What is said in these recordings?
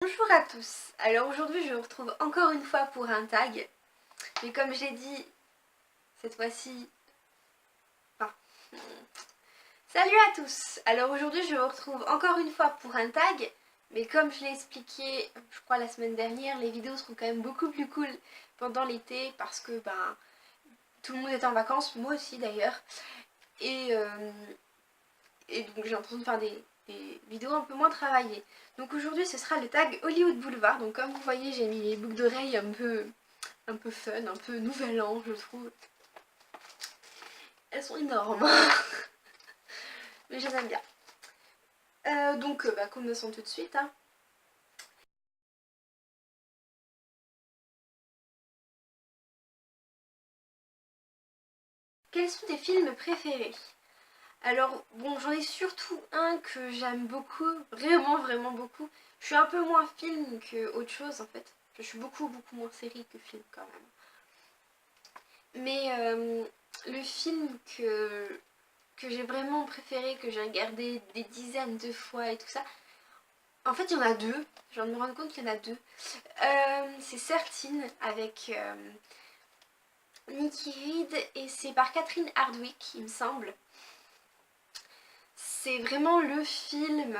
Bonjour à tous, alors aujourd'hui je vous retrouve encore une fois pour un tag, mais comme je l'ai dit cette fois-ci, enfin, salut à tous. Alors aujourd'hui je vous retrouve encore une fois pour un tag, mais comme je l'ai expliqué je crois la semaine dernière, les vidéos seront quand même beaucoup plus cool pendant l'été parce que tout le monde est en vacances, moi aussi d'ailleurs, et, euh, et donc j'ai l'intention de faire des vidéos un peu moins travaillées. Donc aujourd'hui ce sera le tag Hollywood Boulevard, donc comme vous voyez j'ai mis les boucles d'oreilles un peu fun, un peu nouvel an je trouve. Elles sont énormes, mais je les aime bien. Commençons tout de suite. Hein. Quels sont tes films préférés? Alors bon, j'en ai surtout un que j'aime beaucoup, vraiment beaucoup. Je suis un peu moins film que autre chose en fait. Je suis beaucoup moins série que film quand même. Mais le film que j'ai vraiment préféré, que j'ai regardé des dizaines de fois et tout ça, en fait il y en a deux, je viens de me rendre compte qu'il y en a deux. C'est Certine avec Nikki Reed et c'est par Catherine Hardwicke il me semble. C'est vraiment le film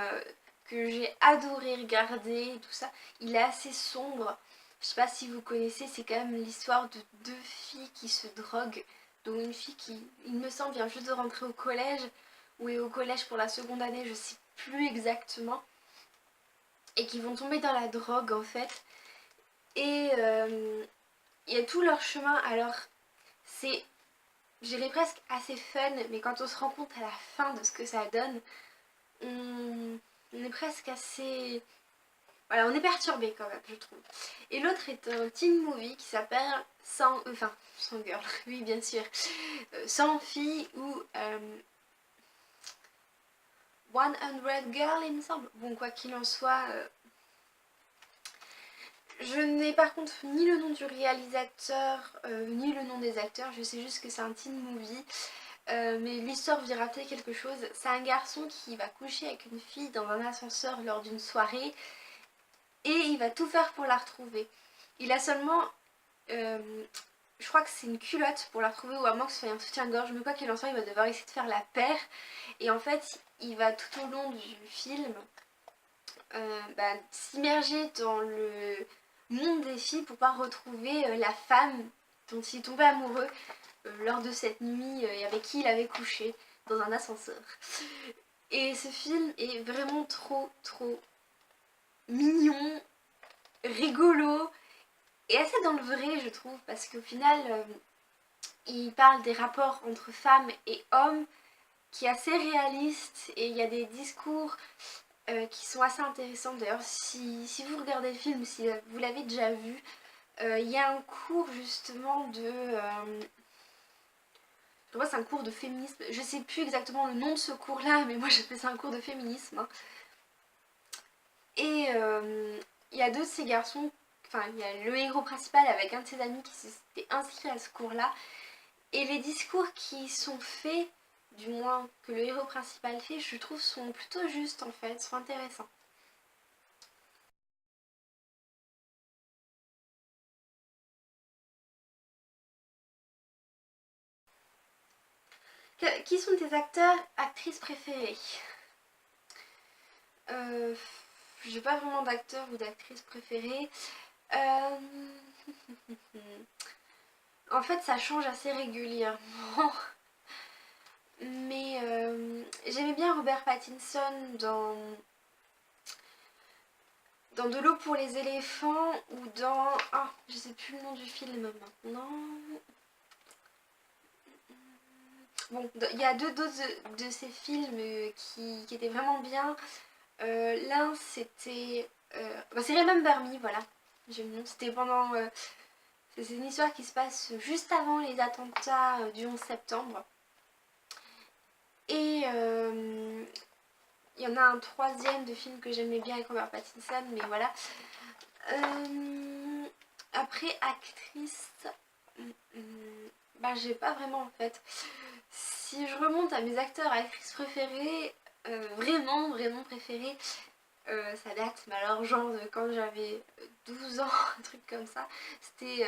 que j'ai adoré regarder, tout ça. Il est assez sombre. Je sais pas si vous connaissez, c'est quand même l'histoire de deux filles qui se droguent. Dont une fille qui, il me semble, vient juste de rentrer au collège, ou est au collège pour la seconde année, je sais plus exactement. Et qui vont tomber dans la drogue en fait. Et il y a tout leur chemin. Alors, c'est, je dirais presque assez fun, mais quand on se rend compte à la fin de ce que ça donne, on est presque assez... Voilà, on est perturbé quand même, je trouve. Et l'autre est un teen movie qui s'appelle Sans Girl, oui bien sûr, Sans Fille ou 100 Girl il me semble. Bon, quoi qu'il en soit, je n'ai par contre ni le nom du réalisateur, ni le nom des acteurs, je sais juste que c'est un teen movie. Mais l'histoire vous dira peut-être quelque chose. C'est un garçon qui va coucher avec une fille dans un ascenseur lors d'une soirée et il va tout faire pour la retrouver. Il a seulement, je crois que c'est une culotte pour la retrouver ou à moins que ce soit un soutien-gorge, mais quoi qu'il en soit il va devoir essayer de faire la paire et en fait il va tout au long du film s'immerger dans le monde des filles pour pouvoir retrouver la femme dont il est tombé amoureux lors de cette nuit et avec qui il avait couché dans un ascenseur. Et ce film est vraiment trop mignon, rigolo et assez dans le vrai je trouve parce qu'au final il parle des rapports entre femmes et hommes qui est assez réaliste et il y a des discours qui sont assez intéressants. D'ailleurs si vous regardez le film, si vous l'avez déjà vu, il y a un cours justement de... je crois que c'est un cours de féminisme. Je sais plus exactement le nom de ce cours là, mais moi j'appelle ça un cours de féminisme. Hein. Et il y a deux de ces garçons, enfin il y a le héros principal avec un de ses amis qui s'était inscrit à ce cours là. Et les discours qui sont faits, du moins que le héros principal fait, je trouve sont plutôt justes en fait, sont intéressants. Qui sont tes acteurs, actrices préférés? euh, J'ai pas vraiment d'acteur ou d'actrice préférée. Euh, En fait, ça change assez régulièrement. Mais j'aimais bien Robert Pattinson dans De l'eau pour les éléphants ou dans... Ah, je sais plus le nom du film maintenant. Bon, il y a deux de ces films qui étaient vraiment bien. L'un c'était... c'est Remember Me, voilà. J'ai le nom. C'était pendant... c'est une histoire qui se passe juste avant les attentats du 11 septembre. Et il y en a un troisième de film que j'aimais bien avec Robert Pattinson, mais voilà. Après, actrice, j'ai pas vraiment en fait. Si je remonte à mes acteurs, actrices préférés, vraiment préférés, Ça date, mais alors genre de quand j'avais 12 ans, un truc comme ça. C'était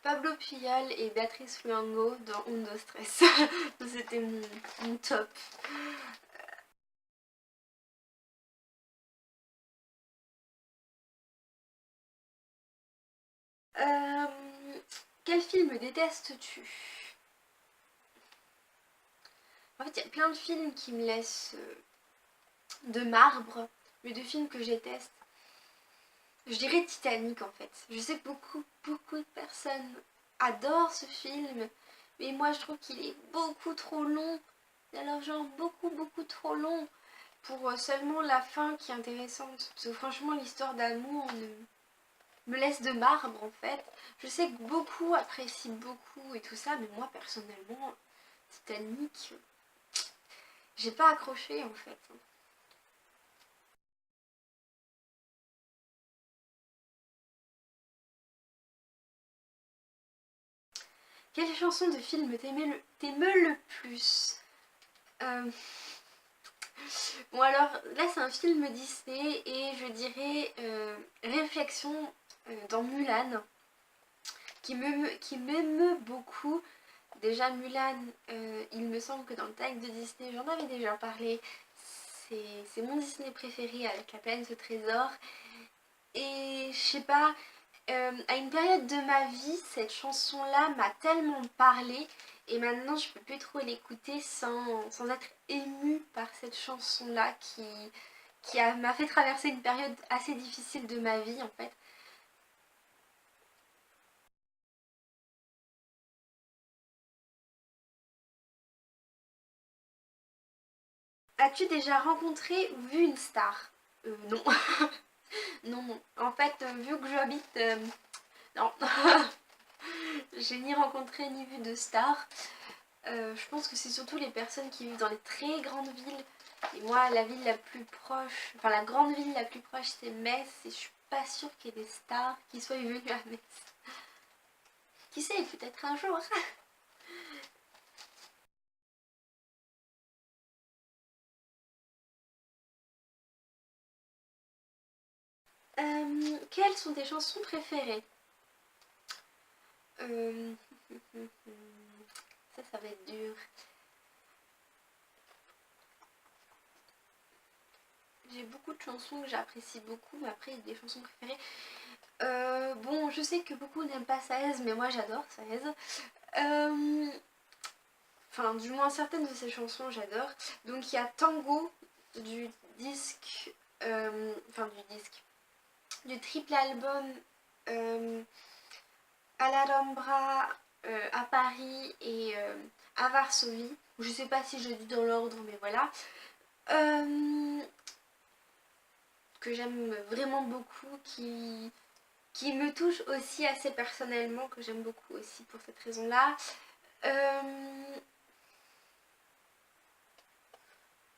Pablo Puyol et Béatrice Luengo dans Undo Stress. C'était mon top. Euh, Quel film détestes-tu? En fait, il y a plein de films qui me laissent de marbre, mais de films que je déteste. Je dirais Titanic en fait. Je sais que beaucoup de personnes adorent ce film, mais moi je trouve qu'il est beaucoup trop long. Alors genre beaucoup trop long pour seulement la fin qui est intéressante. Parce que franchement l'histoire d'amour me laisse de marbre en fait. Je sais que beaucoup apprécient beaucoup et tout ça, mais moi personnellement, Titanic, j'ai pas accroché en fait. Quelle chanson de film t'émeut le plus? Euh, Bon alors là c'est un film Disney et je dirais Réflexion dans Mulan qui m'émeut beaucoup. Déjà Mulan, il me semble que dans le tag de Disney, j'en avais déjà parlé, c'est mon Disney préféré avec la planète au trésor. Et je sais pas, à une période de ma vie, cette chanson-là m'a tellement parlé et maintenant je peux plus trop l'écouter sans être émue par cette chanson-là m'a fait traverser une période assez difficile de ma vie en fait. As-tu déjà rencontré ou vu une star? Non. Non. En fait, vu que j'habite... non. J'ai ni rencontré ni vu de star. Je pense que c'est surtout les personnes qui vivent dans les très grandes villes. Et moi, la ville la plus proche, enfin la grande ville la plus proche, c'est Metz. Et je suis pas sûre qu'il y ait des stars qui soient venues à Metz. Qui sait, peut-être un jour. Quelles sont tes chansons préférées? Euh, ça va être dur. J'ai beaucoup de chansons que j'apprécie beaucoup, mais après, il y a des chansons préférées. Bon, je sais que beaucoup n'aiment pas Saez, mais moi j'adore Saez. Euh, Enfin, du moins certaines de ses chansons, j'adore. Donc il y a Tango du disque, du triple album euh, à l'Alhambra, à Paris et à Varsovie. Je sais pas si je dis dans l'ordre, mais voilà. Euh, que j'aime vraiment beaucoup, qui me touche aussi assez personnellement, que j'aime beaucoup aussi pour cette raison-là. Euh,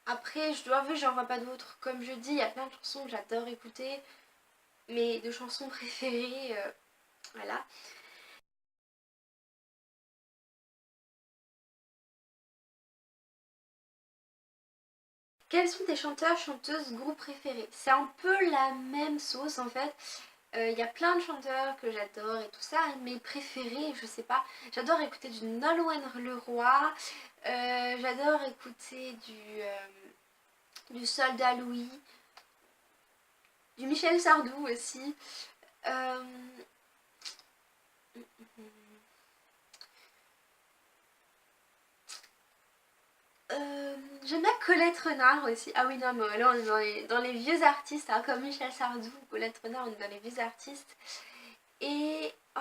Après, je dois avouer, j'en vois pas d'autres. Comme je dis, il y a plein de chansons que j'adore écouter, mais de chansons préférées, voilà. Quels sont tes chanteurs, chanteuses, groupes préférés? C'est un peu la même sauce en fait. Il y a plein de chanteurs que j'adore et tout ça. Mes préférés, je sais pas. J'adore écouter du Nolwenn Leroy. J'adore écouter du Soldat Louis. Du Michel Sardou aussi. Euh, Euh, J'aime bien Colette Renard aussi. Ah oui, non, mais là on est dans les vieux artistes, hein, comme Michel Sardou, Colette Renard, on est dans les vieux artistes. Et oh,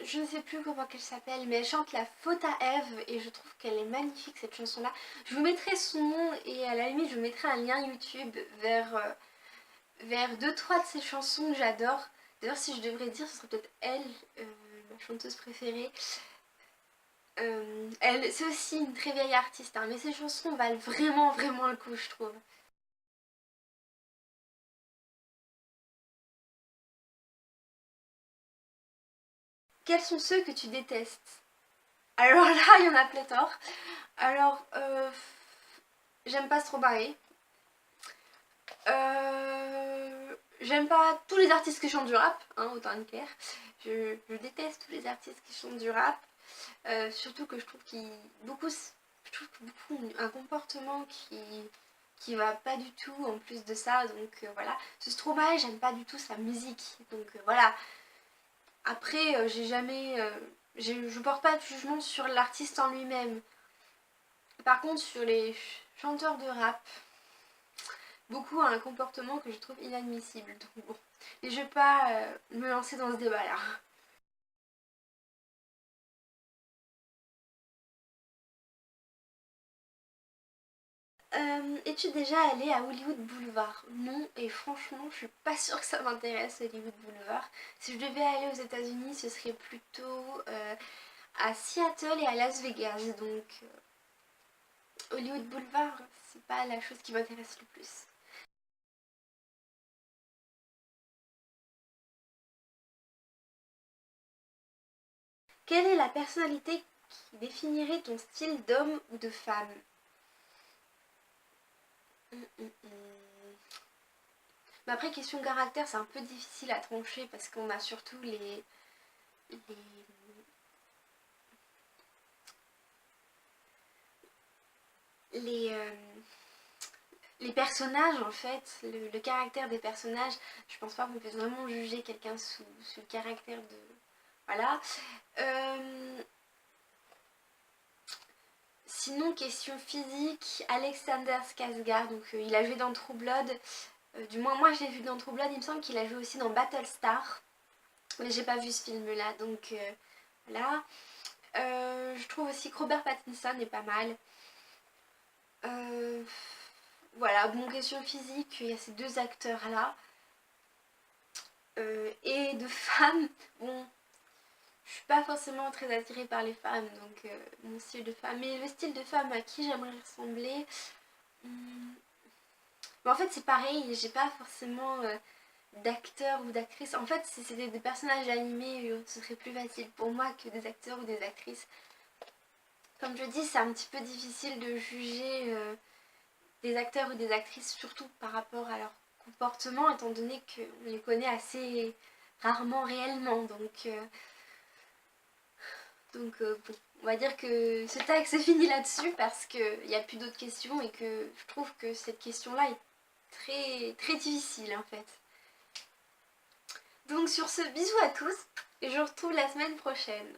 je ne sais plus comment qu'elle s'appelle, mais elle chante La faute à Ève et je trouve qu'elle est magnifique cette chanson-là. Je vous mettrai son nom et à la limite je vous mettrai un lien YouTube vers deux, trois de ses chansons que j'adore. D'ailleurs, si je devrais dire, ce serait peut-être elle, ma chanteuse préférée. C'est aussi une très vieille artiste, hein, mais ses chansons valent vraiment le coup, je trouve. Quels sont ceux que tu détestes? Alors là, il y en a pléthore. Alors, j'aime pas Stromae. J'aime pas tous les artistes qui chantent du rap, hein, autant être clair. Je déteste tous les artistes qui chantent du rap. Surtout que je trouve je trouve que beaucoup ont un comportement qui va pas du tout en plus de ça. Donc voilà. Ce Stromae, j'aime pas du tout sa musique. Donc voilà. Après, j'ai jamais. Je porte pas de jugement sur l'artiste en lui-même. Par contre, sur les chanteurs de rap, beaucoup ont un comportement que je trouve inadmissible. Donc bon. Et je vais pas me lancer dans ce débat-là. Es-tu déjà allé à Hollywood Boulevard? Non, et franchement, je suis pas sûre que ça m'intéresse, Hollywood Boulevard. Si je devais aller aux États-Unis, ce serait plutôt à Seattle et à Las Vegas. Donc, Hollywood Boulevard, c'est pas la chose qui m'intéresse le plus. Quelle est la personnalité qui définirait ton style d'homme ou de femme? Hum, hum, hum. Mais après, question caractère, c'est un peu difficile à trancher parce qu'on a surtout les, les, euh, les personnages en fait, le caractère des personnages. Je pense pas qu'on puisse vraiment juger quelqu'un sous le caractère de... Voilà. Euh, Sinon, question physique, Alexander Skarsgård, donc il a joué dans True Blood. Du moins, moi je l'ai vu dans True Blood, il me semble qu'il a joué aussi dans Battlestar. Mais j'ai pas vu ce film-là, donc voilà. Je trouve aussi que Robert Pattinson est pas mal. Euh, voilà, bon, question physique, il y a ces deux acteurs-là. Et de femmes, bon, je suis pas forcément très attirée par les femmes, donc mon style de femme. Mais le style de femme à qui j'aimerais ressembler, hmm, mais en fait c'est pareil, j'ai pas forcément d'acteurs ou d'actrices. En fait, si c'était des personnages animés, ce serait plus facile pour moi que des acteurs ou des actrices. Comme je dis, c'est un petit peu difficile de juger des acteurs ou des actrices, surtout par rapport à leur comportement, étant donné qu'on les connaît assez rarement réellement. Donc bon, on va dire que ce tag c'est fini là-dessus parce qu'il n'y a plus d'autres questions et que je trouve que cette question-là est très, très difficile en fait. Donc sur ce, bisous à tous et je vous retrouve la semaine prochaine.